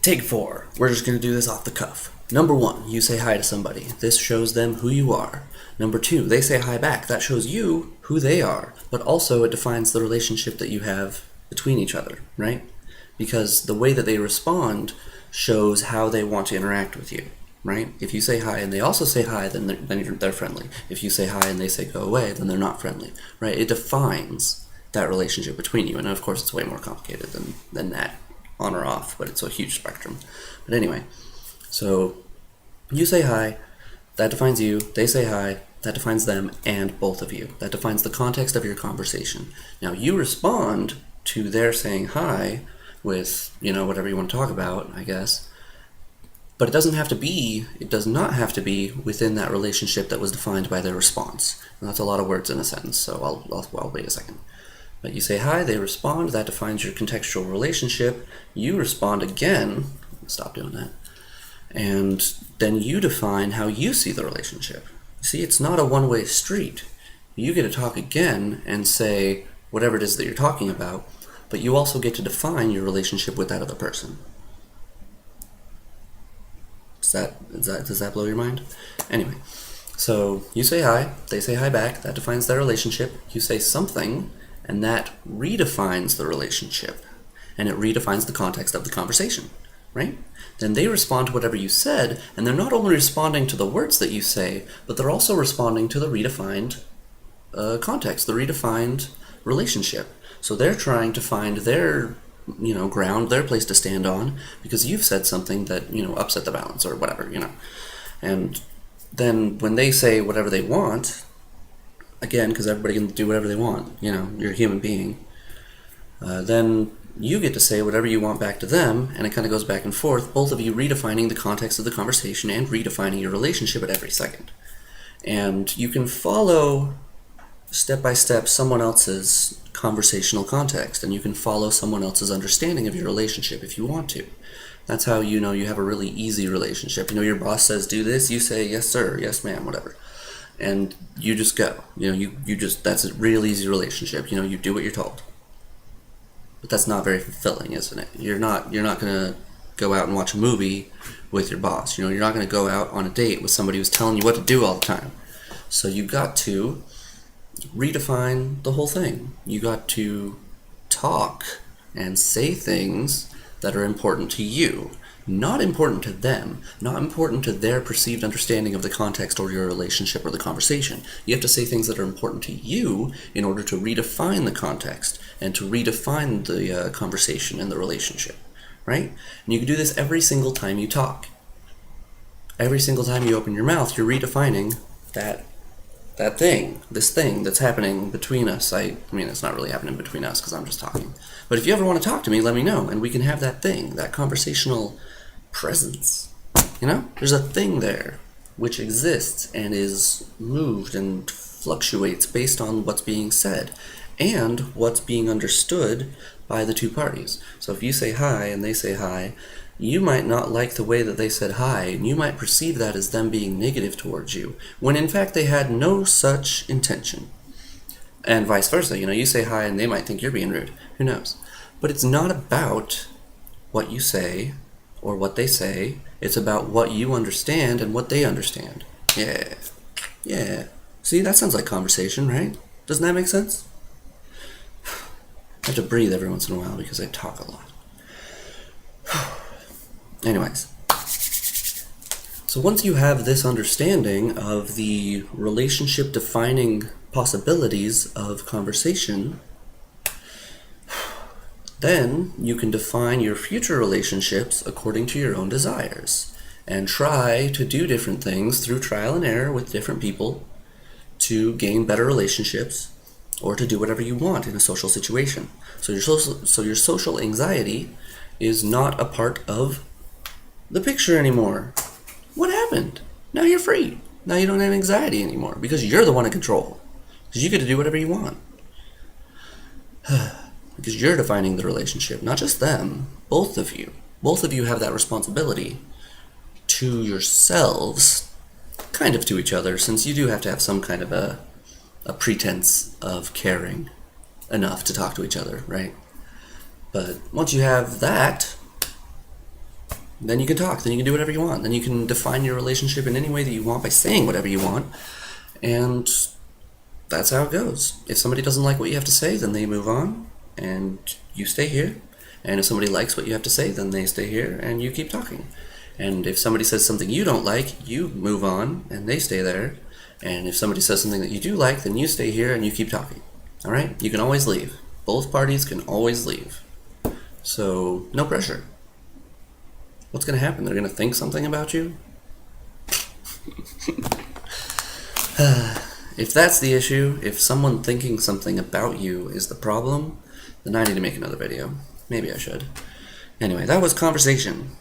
Take 4. We're just going to do this off the cuff. Number 1, you say hi to somebody. This shows them who you are. Number 2, they say hi back. That shows you who they are, but also it defines the relationship that you have between each other, right? Because the way that they respond shows how they want to interact with you, right? If you say hi and they also say hi, then they're friendly. If you say hi and they say go away, then they're not friendly, right? It defines that relationship between you, and of course it's way more complicated than that, on or off, but it's a huge spectrum. But anyway, so you say hi, that defines you, they say hi, that defines them and both of you. That defines the context of your conversation. Now you respond to their saying hi with, whatever you want to talk about, I guess. But it does not have to be within that relationship that was defined by their response. And that's a lot of words in a sentence, so I'll wait a second. But you say hi, they respond, that defines your contextual relationship. You respond again, stop doing that, and then you define how you see the relationship. See, it's not a one-way street. You get to talk again and say whatever it is that you're talking about, but you also get to define your relationship with that other person. Does that blow your mind? Anyway, so you say hi, they say hi back, that defines their relationship. You say something, and that redefines the relationship, and it redefines the context of the conversation, right? Then they respond to whatever you said, and they're not only responding to the words that you say, but they're also responding to the redefined context, the redefined relationship. So they're trying to find their ground, their place to stand on, because you've said something that, upset the balance or whatever, And then when they say whatever they want, again, because everybody can do whatever they want, you're a human being, then you get to say whatever you want back to them, and it kind of goes back and forth, both of you redefining the context of the conversation and redefining your relationship at every second. And you can follow step by step someone else's conversational context, and you can follow someone else's understanding of your relationship if you want to. That's how you have a really easy relationship. Your boss says do this, you say yes sir, yes ma'am, whatever, and you just go. That's a real easy relationship. You do what you're told. But that's not very fulfilling, isn't it? You're not gonna go out and watch a movie with your boss. You're not gonna go out on a date with somebody who's telling you what to do all the time. So you got to redefine the whole thing. You got to talk and say things that are important to you, not important to them, not important to their perceived understanding of the context or your relationship or the conversation. You have to say things that are important to you in order to redefine the context and to redefine the conversation and the relationship, right? And you can do this every single time you talk. Every single time you open your mouth, you're redefining this thing that's happening between us. I mean, it's not really happening between us because I'm just talking. But if you ever want to talk to me, let me know, and we can have that thing, that conversational presence. There's a thing there which exists and is moved and fluctuates based on what's being said and what's being understood by the two parties. So if you say hi and they say hi, you might not like the way that they said hi, and you might perceive that as them being negative towards you, when in fact they had no such intention. And vice versa, you say hi and they might think you're being rude. Who knows? But it's not about what you say or what they say. It's about what you understand and what they understand. Yeah. See, that sounds like conversation, right? Doesn't that make sense? I have to breathe every once in a while because I talk a lot. Anyways, so once you have this understanding of the relationship-defining possibilities of conversation, then you can define your future relationships according to your own desires and try to do different things through trial and error with different people to gain better relationships or to do whatever you want in a social situation. So your social anxiety is not a part of the picture anymore. What happened? Now you're free. Now you don't have anxiety anymore because you're the one in control. Because you get to do whatever you want. Because you're defining the relationship, not just them, both of you. Both of you have that responsibility to yourselves, kind of to each other, since you do have to have some kind of a pretense of caring enough to talk to each other, right? But once you have that, then you can talk. Then you can do whatever you want. Then you can define your relationship in any way that you want by saying whatever you want. And that's how it goes. If somebody doesn't like what you have to say, then they move on, and you stay here. And if somebody likes what you have to say, then they stay here, and you keep talking. And if somebody says something you don't like, you move on, and they stay there. And if somebody says something that you do like, then you stay here, and you keep talking. All right? You can always leave. Both parties can always leave. So, no pressure. What's going to happen? They're going to think something about you? If that's the issue, if someone thinking something about you is the problem, then I need to make another video. Maybe I should. Anyway, that was conversation.